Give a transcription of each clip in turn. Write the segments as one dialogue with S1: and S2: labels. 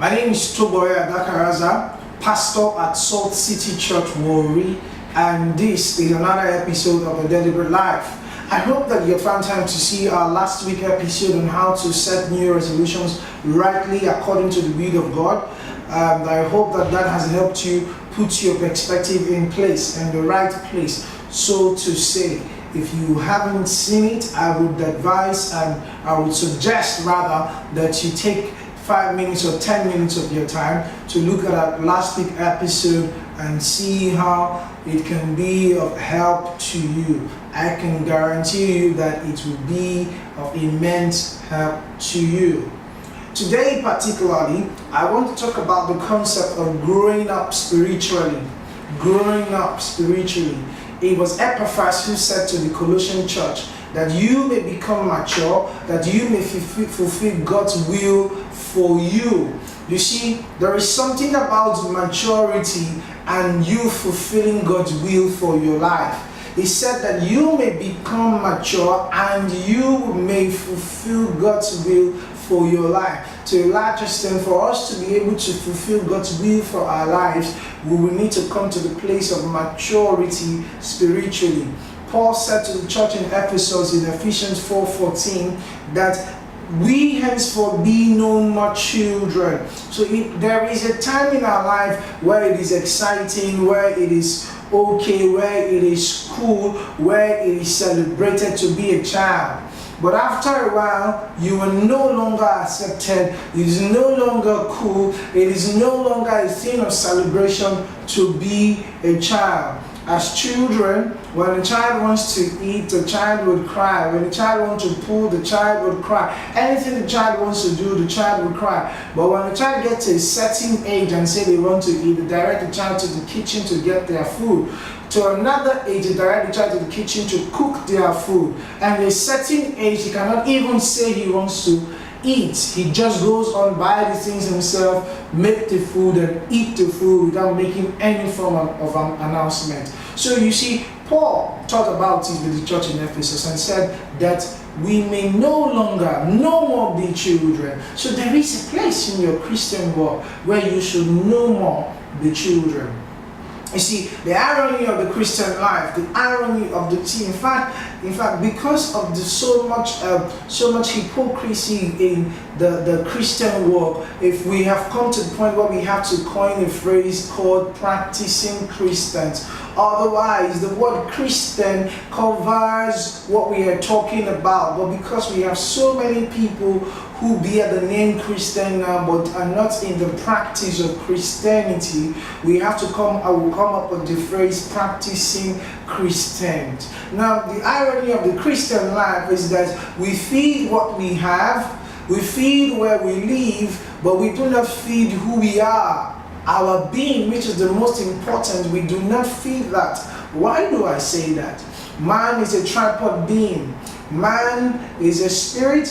S1: My name is Tobore Adakaraza, pastor at Salt City Church, Warri, and this is another episode of A Deliberate Life. I hope that you found time to see our last week episode on how to set new resolutions rightly according to the will of God. I hope that has helped you put your perspective in place, in the right place, so to say. If you haven't seen it, I would advise and I would suggest rather that you take 5 minutes or 10 minutes of your time to look at our last week episode and see how it can be of help to you. I can guarantee you that it will be of immense help to you. Today particularly, I want to talk about the concept of growing up spiritually. Growing up spiritually. It was Epaphras who said to the Colossian church that you may become mature, that you may fulfill God's will for you. You see, there is something about maturity and you fulfilling God's will for your life. He said that you may become mature and you may fulfill God's will for your life. To a large extent, for us to be able to fulfill God's will for our lives, we will need to come to the place of maturity spiritually. Paul said to the church in Ephesus in Ephesians 4:14 that we henceforth be no more children. So there is a time in our life where it is exciting, where it is okay, where it is cool, where it is celebrated to be a child. But after a while, you are no longer accepted, it is no longer cool, it is no longer a thing of celebration to be a child. As children, when a child wants to eat, the child would cry. When the child wants to pull, the child would cry. Anything the child wants to do, the child would cry. But when the child gets to a certain age and say they want to eat, they direct the child to the kitchen to get their food. To another age, they direct the child to the kitchen to cook their food. And at a certain age, he cannot even say he wants to eat. He just goes on, buy the things himself, make the food and eat the food without making any form of an announcement. So you see, Paul talked about it with the church in Ephesus and said that we may no more be children. So there is a place in your Christian walk where you should no more be children. You see, the irony of the Christian life, the irony of the in fact, because of the so much hypocrisy in the Christian walk, if we have come to the point where we have to coin a phrase called practicing Christians. Otherwise, the word Christian covers what we are talking about. But because we have so many people who bear the name Christian now but are not in the practice of Christianity, we have to come up with the phrase practicing Christians. Now, the irony of the Christian life is that we feed what we have, we feed where we live, but we do not feed who we are. Our being, which is the most important, we do not feed that. Why do I say that? Man is a tripod being. Man is a spirit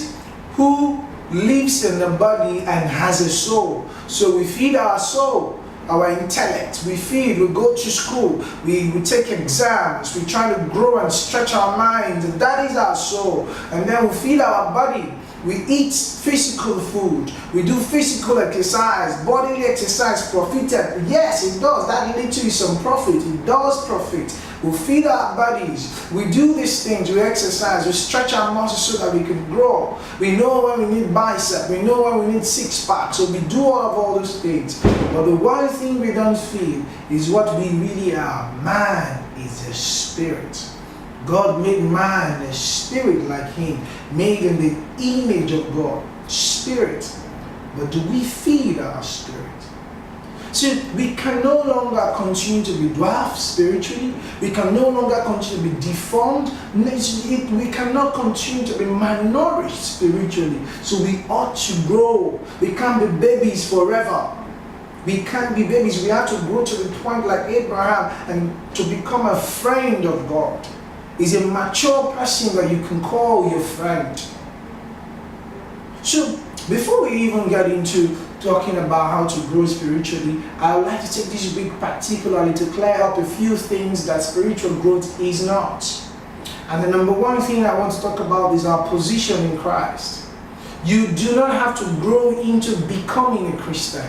S1: who lives in the body and has a soul. So we feed our soul, our intellect. We feed, we go to school, we take exams, we try to grow and stretch our minds. That is our soul. And then we feed our body. We eat physical food. We do physical exercise. Bodily exercise profited. Yes, it does. That leads to some profit. It does profit. We feed our bodies. We do these things. We exercise. We stretch our muscles so that we can grow. We know when we need bicep. We know when we need six pack. So we do all those things. But the one thing we don't feel is what we really are. Man is a spirit. God made man a spirit like him, made in the image of God, spirit. But do we feed our spirit? So we can no longer continue to be dwarfed spiritually. We can no longer continue to be deformed. We cannot continue to be malnourished spiritually. So we ought to grow. We can't be babies forever. We can't be babies. We have to grow to the point like Abraham and to become a friend of God. Is a mature person that you can call your friend. So before we even get into talking about how to grow spiritually, I would like to take this week particularly to clear up a few things that spiritual growth is not. And the number one thing I want to talk about is our position in Christ. You do not have to grow into becoming a Christian.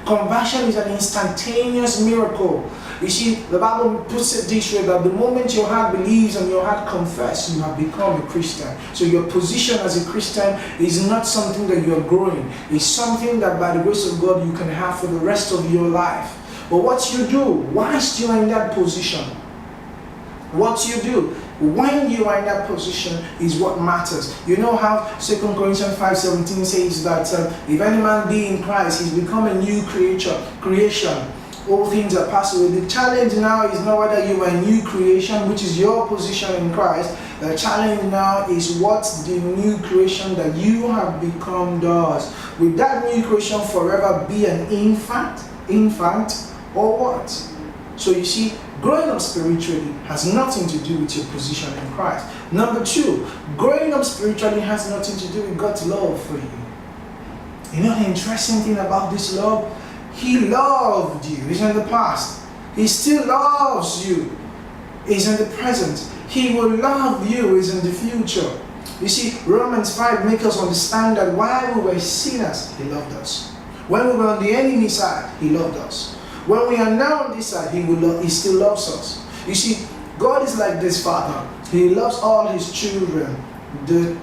S1: Conversion is an instantaneous miracle. You see, the Bible puts it this way, that the moment your heart believes and your heart confesses, you have become a Christian. So your position as a Christian is not something that you are growing. It's something that by the grace of God you can have for the rest of your life. But what you do whilst you are in that position, what you do when you are in that position is what matters. You know how 2 Corinthians 5:17 says that if any man be in Christ, he's become a new creation. All things are passed away. The challenge now is not whether you are a new creation, which is your position in Christ. The challenge now is what the new creation that you have become does. Will that new creation forever be an infant, or what? So you see, growing up spiritually has nothing to do with your position in Christ. Number two, growing up spiritually has nothing to do with God's love for you. You know the interesting thing about this love? He loved you. He's in the past. He still loves you. He's in the present. He will love you. He's in the future. You see, Romans 5 makes us understand that while we were sinners, He loved us. When we were on the enemy side, He loved us. When we are now on this side, He still loves us. You see, God is like this Father. He loves all His children. The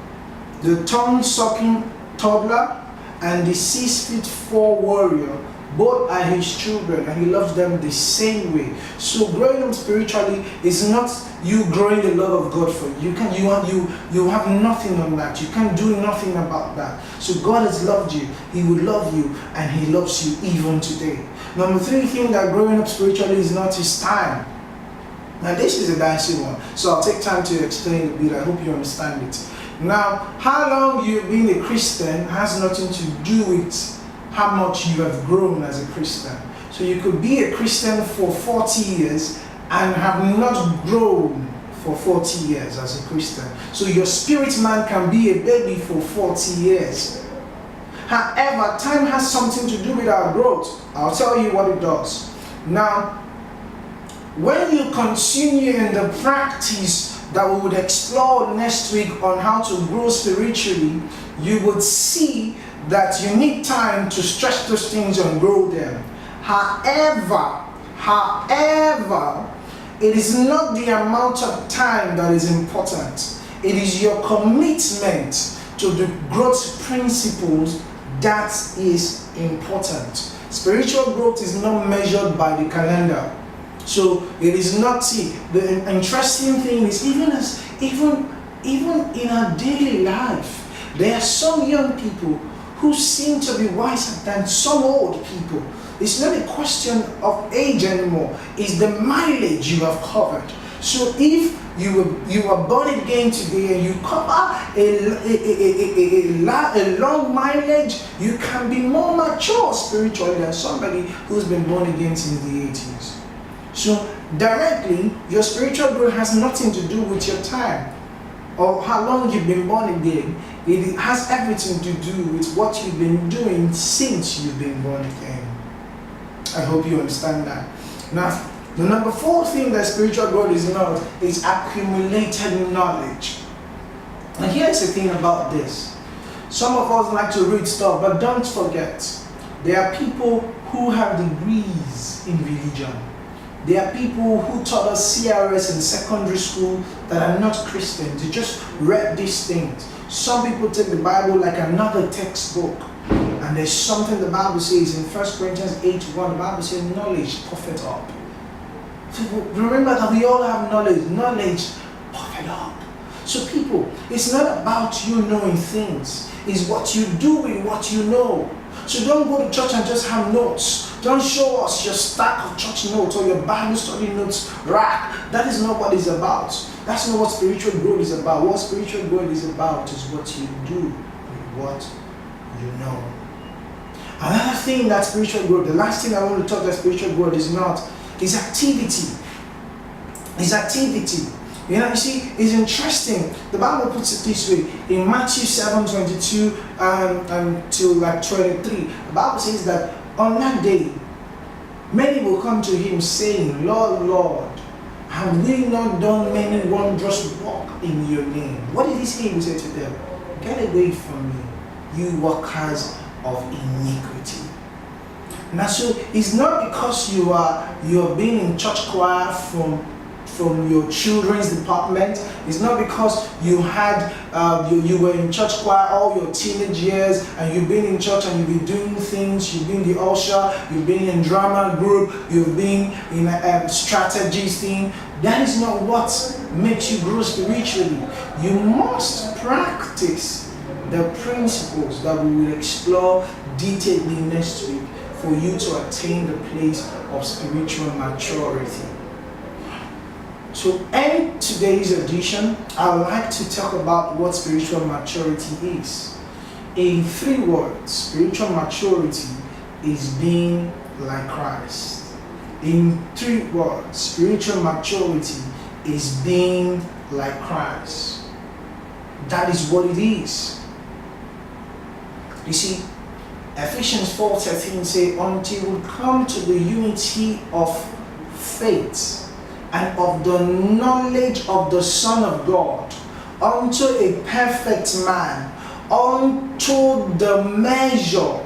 S1: tongue-sucking toddler and the 6'4" warrior, both are His children, and He loves them the same way. So growing up spiritually is not you growing the love of God for you. You have nothing on that. You can't do nothing about that. So God has loved you. He will love you, and He loves you even today. Number three thing that growing up spiritually is not His time. Now this is a dicey one, so I'll take time to explain a bit. I hope you understand it. Now, how long you've been a Christian has nothing to do with how much you have grown as a Christian. So you could be a Christian for 40 years and have not grown for 40 years as a Christian. So your spirit man can be a baby for 40 years. However, time has something to do with our growth. I'll tell you what it does. Now, when you continue in the practice that we would explore next week on how to grow spiritually, you would see that you need time to stretch those things and grow them. However, it is not the amount of time that is important. It is your commitment to the growth principles that is important. Spiritual growth is not measured by the calendar. So it is not, the interesting thing is even in our daily life, there are some young people who seem to be wiser than some old people. It's not a question of age anymore. It's the mileage you have covered. So if you are born again today and you cover a long mileage, you can be more mature spiritually than somebody who's been born again since the 80s. So directly, your spiritual growth has nothing to do with your time or how long you've been born again. It has everything to do with what you've been doing since you've been born again. I hope you understand that. Now, the number 4 thing that spiritual growth is not is accumulated knowledge. And here's the thing about this. Some of us like to read stuff, but don't forget, there are people who have degrees in religion. There are people who taught us CRS in secondary school that are not Christians. They just read these things. Some people take the Bible like another textbook. And there's something the Bible says in 1 Corinthians 8:1. The Bible says knowledge puffeth up. So remember that we all have knowledge. Knowledge puffeth up. So people, it's not about you knowing things. It's what you do with what you know. So don't go to church and just have notes. Don't show us your stack of church notes or your Bible study notes rack. That is not what it's about. That's not what spiritual growth is about. What spiritual growth is about is what you do with what you know. Another thing that spiritual growth, the last thing I want to talk that spiritual growth is not, is activity. It's activity. You know, you see, it's interesting. The Bible puts it this way. In Matthew 7:22 until like 23, the Bible says that on that day, many will come to Him saying, Lord, Lord, have we not done many wondrous work in your name? What did He say? He said to them, get away from me, you workers of iniquity. Now, so it's not because you're being in church choir from your children's department. It's not because you had you were in church choir all your teenage years and you've been in church and you've been doing things. You've been the usher, you've been in drama group, you've been in a strategies thing. That is not what makes you grow spiritually. You must practice the principles that we will explore detailedly next week for you to attain the place of spiritual maturity. To end today's edition, I would like to talk about what spiritual maturity is. In 3 words, spiritual maturity is being like Christ. In 3 words, spiritual maturity is being like Christ. That is what it is. You see, Ephesians 4:13 says, until we come to the unity of faith and of the knowledge of the Son of God, unto a perfect man, unto the measure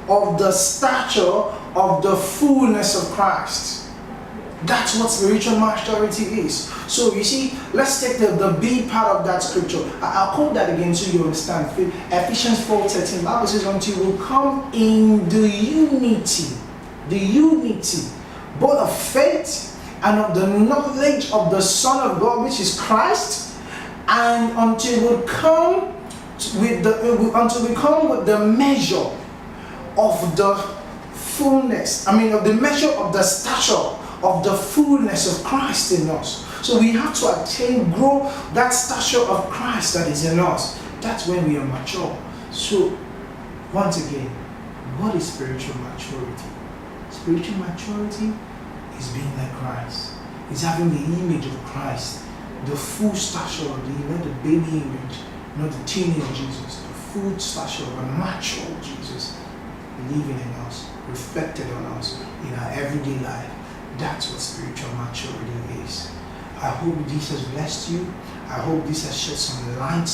S1: of the stature of the fullness of Christ. That's what spiritual maturity is. So you see, let's take the B part of that scripture. I'll quote that again so you understand. Ephesians 4:13, Bible says, until we come in the unity both of faith and of the knowledge of the Son of God, which is Christ, and until we come with the measure of the fullness, of the measure of the stature of the fullness of Christ in us. So we have to grow that stature of Christ that is in us. That's when we are mature. So, once again, what is spiritual maturity? Spiritual maturity is being like Christ. It's having the image of Christ, the full stature of not the baby image, not the teenage Jesus, the full stature of a mature Jesus living in us, reflected on us in our everyday life. That's what spiritual maturity is. I hope this has blessed you. I hope this has shed some light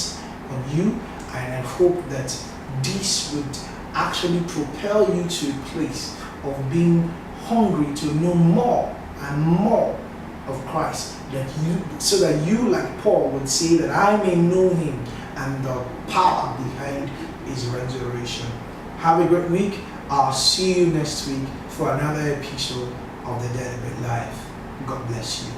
S1: on you, and I hope that this would actually propel you to a place of being hungry to know more and more of Christ, so that you, like Paul, would say that I may know him and the power behind his resurrection. Have a great week. I'll see you next week for another episode of The Deliberate Life. God bless you.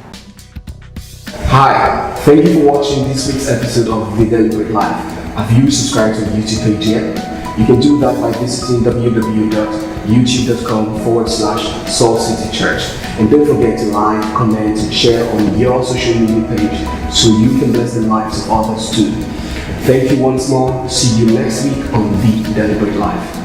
S2: Hi, thank you for watching this week's episode of The Deliberate Life. Have you subscribed to the YouTube page yet? You can do that by visiting www.youtube.com/Soul City Church. And don't forget to like, comment, and share on your social media page so you can bless the lives of others too. Thank you once more. See you next week on The Deliberate Life.